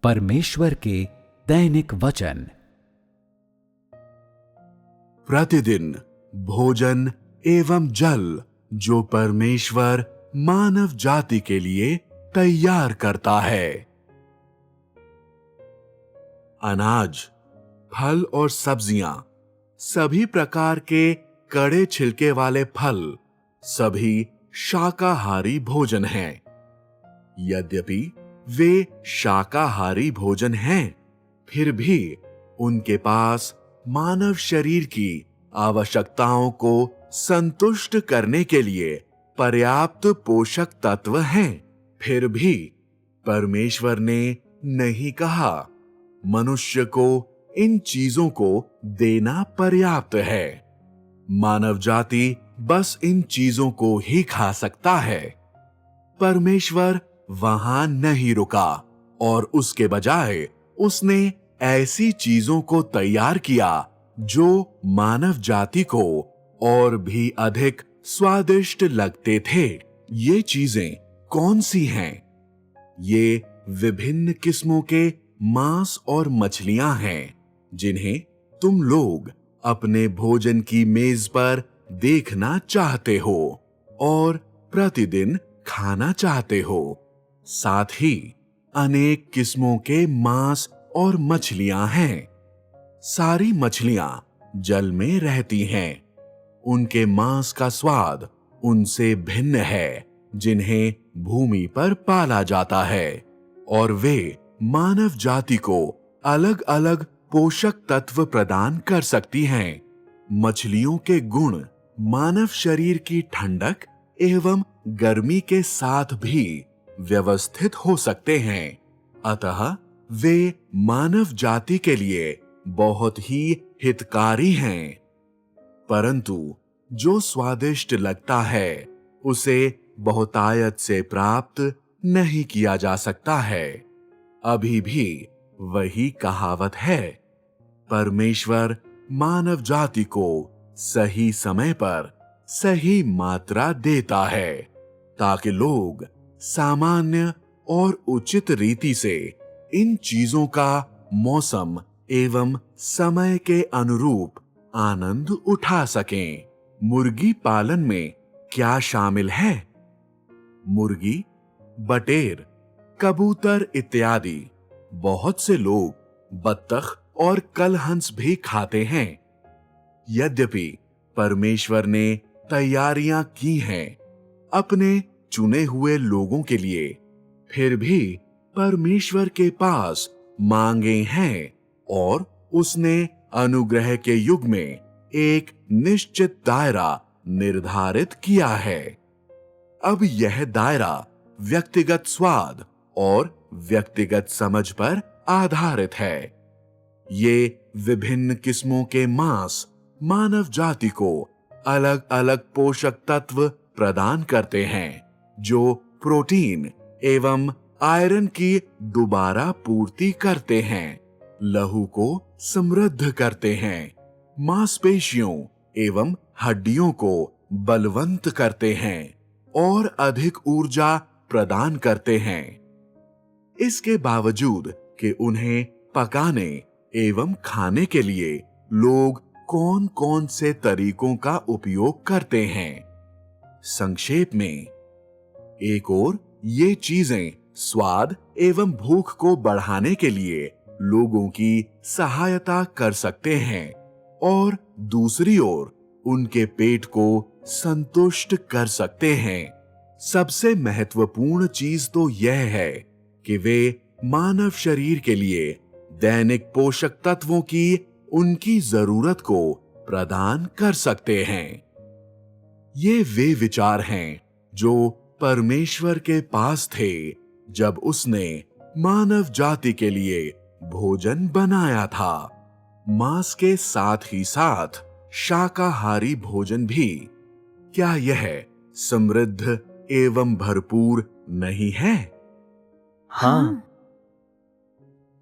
परमेश्वर के दैनिक वचन। प्रतिदिन भोजन एवं जल जो परमेश्वर मानव जाति के लिए तैयार करता है। अनाज, फल और सब्जियां, सभी प्रकार के कड़े छिलके वाले फल सभी शाकाहारी भोजन हैं। यद्यपि वे शाकाहारी भोजन हैं, फिर भी उनके पास मानव शरीर की आवश्यकताओं को संतुष्ट करने के लिए पर्याप्त पोषक तत्व हैं। फिर भी परमेश्वर ने नहीं कहा मनुष्य को इन चीजों को देना पर्याप्त है। मानव जाति बस इन चीजों को ही खा सकता है। परमेश्वर वहां नहीं रुका और उसके बजाय उसने ऐसी चीजों को तैयार किया जो मानव जाति को और भी अधिक स्वादिष्ट लगते थे। ये चीजें कौन सी हैं? ये विभिन्न किस्मों के मांस और मछलियां हैं जिन्हें तुम लोग अपने भोजन की मेज पर देखना चाहते हो और प्रतिदिन खाना चाहते हो। साथ ही अनेक किस्मों के मांस और मछलियां हैं। सारी मछलियां जल में रहती हैं। उनके मांस का स्वाद उनसे भिन्न है जिन्हें भूमि पर पाला जाता है, और वे मानव जाति को अलग अलग पोषक तत्व प्रदान कर सकती हैं। मछलियों के गुण मानव शरीर की ठंडक एवं गर्मी के साथ भी व्यवस्थित हो सकते हैं। अतः वे मानव जाति के लिए बहुत ही हितकारी हैं। परंतु जो स्वादिष्ट लगता है उसे बहुतायत से प्राप्त नहीं किया जा सकता है। अभी भी वही कहावत है, परमेश्वर मानव जाति को सही समय पर सही मात्रा देता है ताकि लोग सामान्य और उचित रीति से इन चीजों का मौसम एवं समय के अनुरूप आनंद उठा सकें। मुर्गी पालन में क्या शामिल है? मुर्गी, बटेर, कबूतर इत्यादि बहुत से लोग बत्तख और कलहंस भी खाते हैं। यद्यपि परमेश्वर ने तैयारियां की हैं अपने चुने हुए लोगों के लिए, फिर भी परमेश्वर के पास मांगे हैं और उसने अनुग्रह के युग में एक निश्चित दायरा निर्धारित किया है। अब यह दायरा व्यक्तिगत स्वाद और व्यक्तिगत समझ पर आधारित है। ये विभिन्न किस्मों के मांस मानव जाति को अलग अलग पोषक तत्व प्रदान करते हैं जो प्रोटीन एवं आयरन की दोबारा पूर्ति करते हैं, लहू को समृद्ध करते हैं, मांसपेशियों एवं हड्डियों को बलवंत करते हैं और अधिक ऊर्जा प्रदान करते हैं। इसके बावजूद कि उन्हें पकाने एवं खाने के लिए लोग कौन कौन से तरीकों का उपयोग करते हैं। संक्षेप में, एक ओर ये चीजें स्वाद एवं भूख को बढ़ाने के लिए लोगों की सहायता कर सकते हैं और दूसरी ओर उनके पेट को संतुष्ट कर सकते हैं। सबसे महत्वपूर्ण चीज तो यह है कि वे मानव शरीर के लिए दैनिक पोषक तत्वों की उनकी जरूरत को प्रदान कर सकते हैं। ये वे विचार हैं जो परमेश्वर के पास थे जब उसने मानव जाति के लिए भोजन बनाया था। मांस के साथ ही साथ शाकाहारी भोजन भी। क्या यह समृद्ध एवं भरपूर नहीं है? हाँ।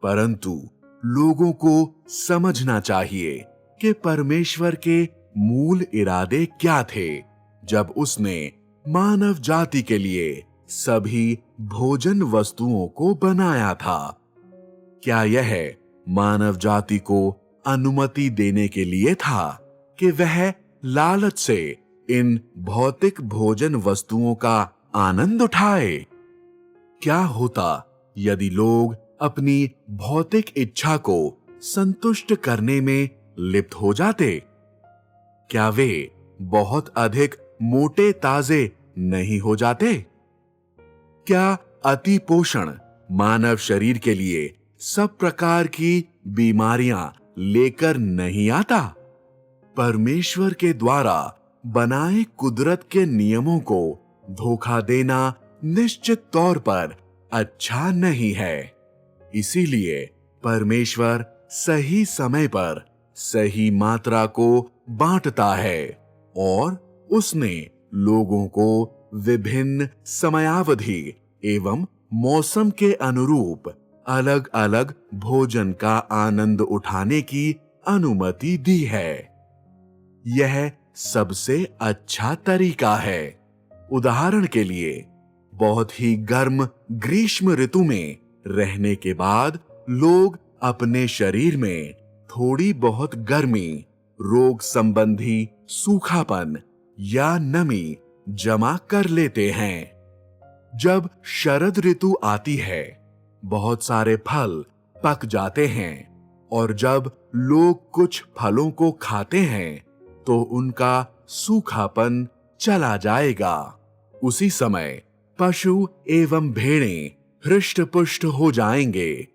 परंतु लोगों को समझना चाहिए कि परमेश्वर के मूल इरादे क्या थे जब उसने मानव जाति के लिए सभी भोजन वस्तुओं को बनाया था। क्या यह मानव जाति को अनुमति देने के लिए था कि वह लालच से इन भौतिक भोजन वस्तुओं का आनंद उठाए? क्या होता यदि लोग अपनी भौतिक इच्छा को संतुष्ट करने में लिप्त हो जाते? क्या वे बहुत अधिक मोटे ताजे नहीं हो जाते? क्या अति पोषण मानव शरीर के लिए सब प्रकार की बीमारियां लेकर नहीं आता? परमेश्वर के द्वारा बनाए कुदरत के नियमों को धोखा देना निश्चित तौर पर अच्छा नहीं है। इसीलिए परमेश्वर सही समय पर सही मात्रा को बांटता है और उसने लोगों को विभिन्न समयावधि एवं मौसम के अनुरूप अलग अलग भोजन का आनंद उठाने की अनुमति दी है। यह सबसे अच्छा तरीका है। उदाहरण के लिए, बहुत ही गर्म ग्रीष्म ऋतु में रहने के बाद लोग अपने शरीर में थोड़ी बहुत गर्मी, रोग संबंधी सूखापन या नमी जमा कर लेते हैं। जब शरद ऋतु आती है, बहुत सारे फल पक जाते हैं और जब लोग कुछ फलों को खाते हैं तो उनका सूखापन चला जाएगा। उसी समय पशु एवं भेड़ें हृष्ट-पुष्ट हो जाएंगे।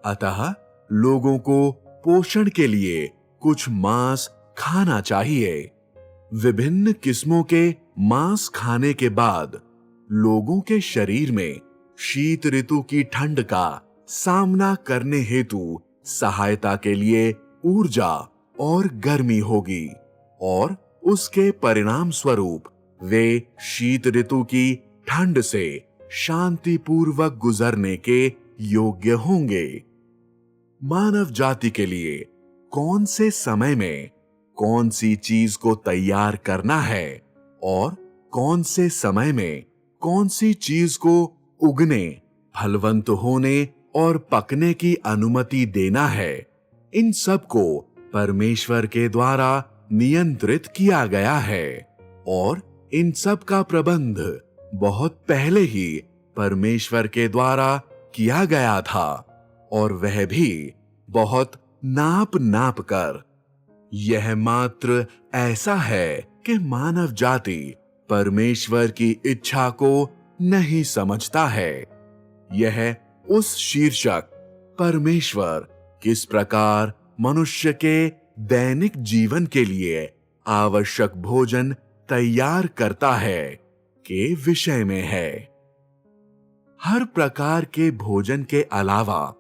अतः लोगों को पोषण के लिए कुछ मांस खाना चाहिए। विभिन्न किस्मों के मांस खाने के बाद लोगों के शरीर में शीत ऋतु की ठंड का सामना करने हेतु सहायता के लिए ऊर्जा और गर्मी होगी और उसके परिणाम स्वरूप वे शीत ऋतु की ठंड से शांतिपूर्वक गुजरने के योग्य होंगे। मानव जाति के लिए कौन से समय में कौन सी चीज को तैयार करना है और कौन से समय में कौन सी चीज को उगने, फलवंत होने और पकने की अनुमति देना है, इन सब को परमेश्वर के द्वारा नियंत्रित किया गया है और इन सब का प्रबंध बहुत पहले ही परमेश्वर के द्वारा किया गया था और वह भी बहुत नाप नाप कर। यह मात्र ऐसा है कि मानव जाति परमेश्वर की इच्छा को नहीं समझता है। यह उस शीर्षक परमेश्वर किस प्रकार मनुष्य के दैनिक जीवन के लिए आवश्यक भोजन तैयार करता है के विषय में है। हर प्रकार के भोजन के अलावा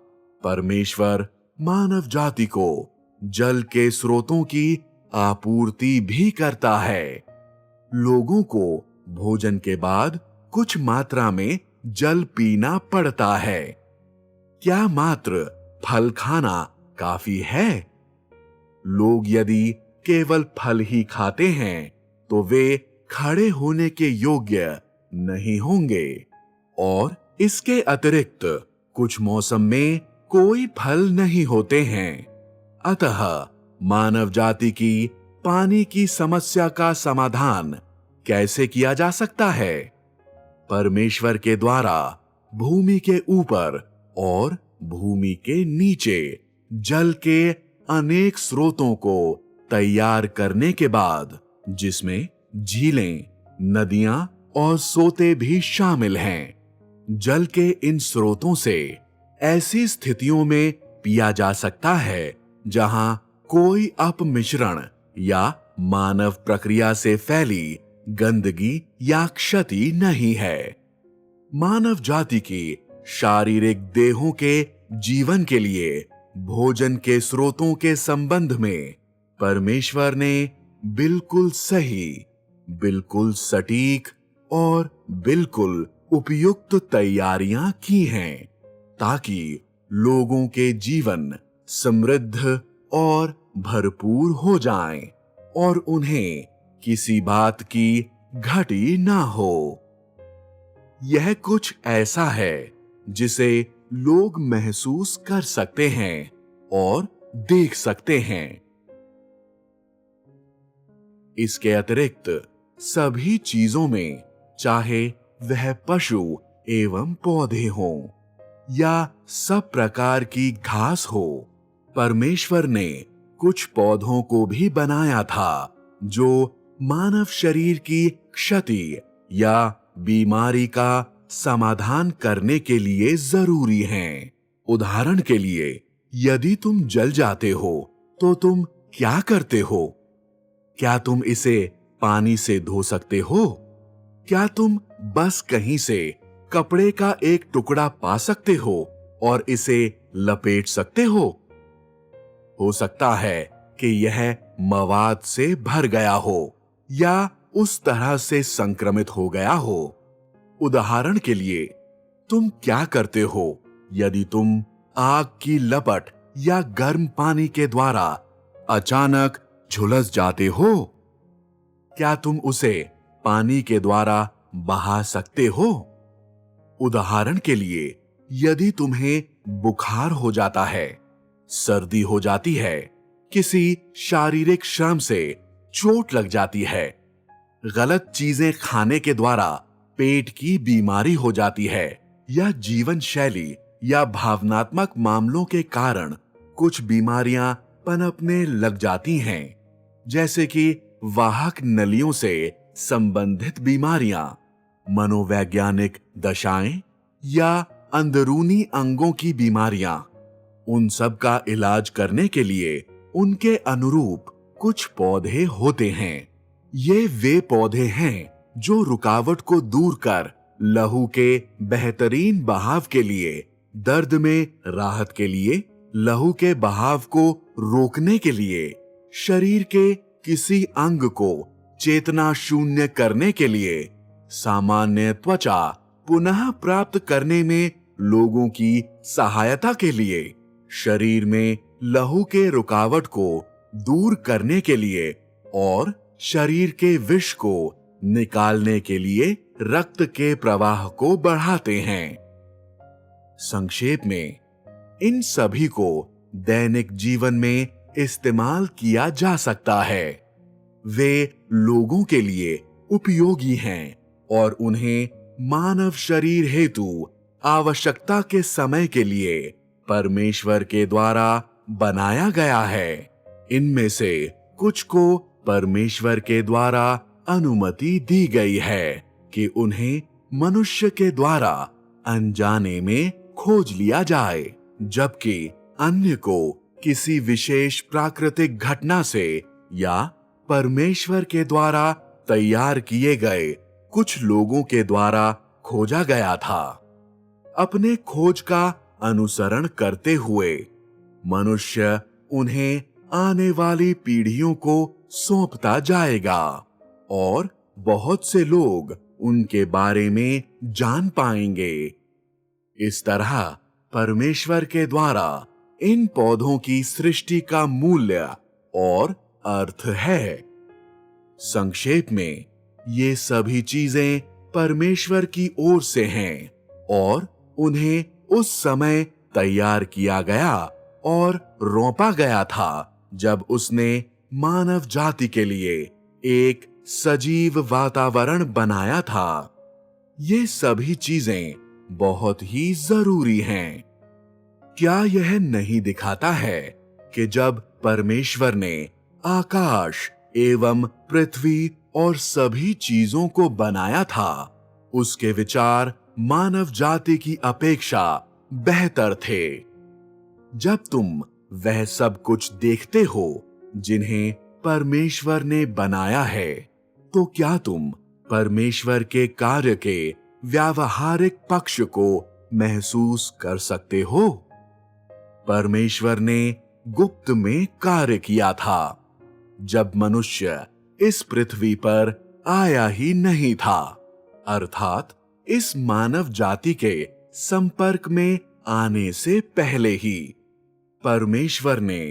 परमेश्वर मानव जाति को जल के स्रोतों की आपूर्ति भी करता है। लोगों को भोजन के बाद कुछ मात्रा में जल पीना पड़ता है। क्या मात्र फल खाना काफी है? लोग यदि केवल फल ही खाते हैं तो वे खड़े होने के योग्य नहीं होंगे और इसके अतिरिक्त कुछ मौसम में कोई फल नहीं होते हैं। अतः मानव जाति की पानी की समस्या का समाधान कैसे किया जा सकता है? परमेश्वर के द्वारा भूमि के ऊपर और भूमि के नीचे जल के अनेक स्रोतों को तैयार करने के बाद, जिसमें झीलें, नदियां और सोते भी शामिल हैं। जल के इन स्रोतों से ऐसी स्थितियों में पिया जा सकता है जहां कोई अपमिश्रण या मानव प्रक्रिया से फैली गंदगी या क्षति नहीं है। मानव जाति की शारीरिक देहों के जीवन के लिए भोजन के स्रोतों के संबंध में परमेश्वर ने बिल्कुल सही, बिल्कुल सटीक और बिल्कुल उपयुक्त तैयारियां की हैं ताकि लोगों के जीवन समृद्ध और भरपूर हो जाएं और उन्हें किसी बात की घटी ना हो। यह कुछ ऐसा है जिसे लोग महसूस कर सकते हैं और देख सकते हैं। इसके अतिरिक्त सभी चीजों में, चाहे वह पशु एवं पौधे हों या सब प्रकार की घास हो, परमेश्वर ने कुछ पौधों को भी बनाया था जो मानव शरीर की क्षति या बीमारी का समाधान करने के लिए जरूरी हैं। उदाहरण के लिए, यदि तुम जल जाते हो तो तुम क्या करते हो? क्या तुम इसे पानी से धो सकते हो? क्या तुम बस कहीं से कपड़े का एक टुकड़ा पा सकते हो और इसे लपेट सकते हो? हो सकता है कि यह मवाद से भर गया हो या उस तरह से संक्रमित हो गया हो। उदाहरण के लिए, तुम क्या करते हो यदि तुम आग की लपट या गर्म पानी के द्वारा अचानक झुलस जाते हो? क्या तुम उसे पानी के द्वारा बहा सकते हो? उदाहरण के लिए, यदि तुम्हें बुखार हो जाता है, सर्दी हो जाती है, किसी शारीरिक श्रम से चोट लग जाती है, गलत चीजें खाने के द्वारा पेट की बीमारी हो जाती है या जीवन शैली या भावनात्मक मामलों के कारण कुछ बीमारियां पनपने लग जाती हैं, जैसे कि वाहक नलियों से संबंधित बीमारियां, मनोवैज्ञानिक दशाएं या अंदरूनी अंगों की बीमारियां। उन सब का इलाज करने के लिए उनके अनुरूप कुछ पौधे होते हैं। ये वे पौधे हैं जो रुकावट को दूर कर लहू के बेहतरीन बहाव के लिए, दर्द में राहत के लिए, लहू के बहाव को रोकने के लिए, शरीर के किसी अंग को चेतना शून्य करने के लिए, सामान्य त्वचा पुनः प्राप्त करने में लोगों की सहायता के लिए, शरीर में लहू के रुकावट को दूर करने के लिए और शरीर के विष को निकालने के लिए रक्त के प्रवाह को बढ़ाते हैं। संक्षेप में, इन सभी को दैनिक जीवन में इस्तेमाल किया जा सकता है। वे लोगों के लिए उपयोगी हैं और उन्हें मानव शरीर हेतु आवश्यकता के समय के लिए परमेश्वर के द्वारा बनाया गया है। इनमें से कुछ को परमेश्वर के द्वारा अनुमति दी गई है कि उन्हें मनुष्य के द्वारा अनजाने में खोज लिया जाए, जबकि अन्य को किसी विशेष प्राकृतिक घटना से या परमेश्वर के द्वारा तैयार किए गए कुछ लोगों के द्वारा खोजा गया था। अपने खोज का अनुसरण करते हुए मनुष्य उन्हें आने वाली पीढ़ियों को सौंपता जाएगा और बहुत से लोग उनके बारे में जान पाएंगे। इस तरह परमेश्वर के द्वारा इन पौधों की सृष्टि का मूल्य और अर्थ है। संक्षेप में, ये सभी चीजें परमेश्वर की ओर से हैं और उन्हें उस समय तैयार किया गया और सौंपा गया था जब उसने मानव जाति के लिए एक सजीव वातावरण बनाया था। ये सभी चीजें बहुत ही जरूरी हैं। क्या यह नहीं दिखाता है कि जब परमेश्वर ने आकाश एवं पृथ्वी और सभी चीजों को बनाया था, उसके विचार मानव जाति की अपेक्षा बेहतर थे? जब तुम वह सब कुछ देखते हो जिन्हें परमेश्वर ने बनाया है, तो क्या तुम परमेश्वर के कार्य के व्यावहारिक पक्ष को महसूस कर सकते हो? परमेश्वर ने गुप्त में कार्य किया था जब मनुष्य इस पृथ्वी पर आया ही नहीं था, अर्थात इस मानव जाति के संपर्क में आने से पहले ही परमेश्वर ने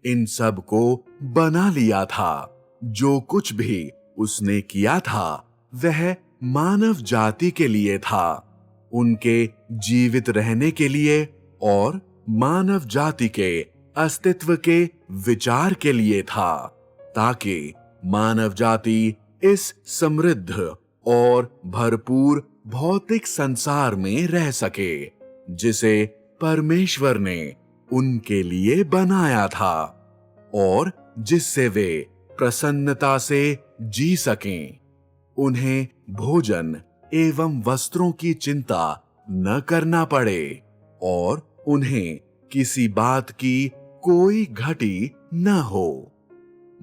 इन सब को बना लिया था। जो कुछ भी उसने किया था वह मानव जाति के लिए था। उनके जीवित रहने के लिए और मानव जाति के अस्तित्व के विचार के लिए था, ताकि मानव जाति इस समृद्ध और भरपूर भौतिक संसार में रह सके जिसे परमेश्वर ने उनके लिए बनाया था और जिससे वे प्रसन्नता से जी सकें। उन्हें भोजन एवं वस्त्रों की चिंता न करना पड़े और उन्हें किसी बात की कोई घटी न हो।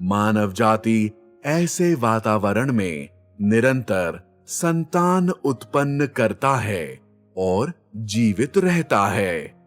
मानव जाति ऐसे वातावरण में निरंतर संतान उत्पन्न करता है और जीवित रहता है।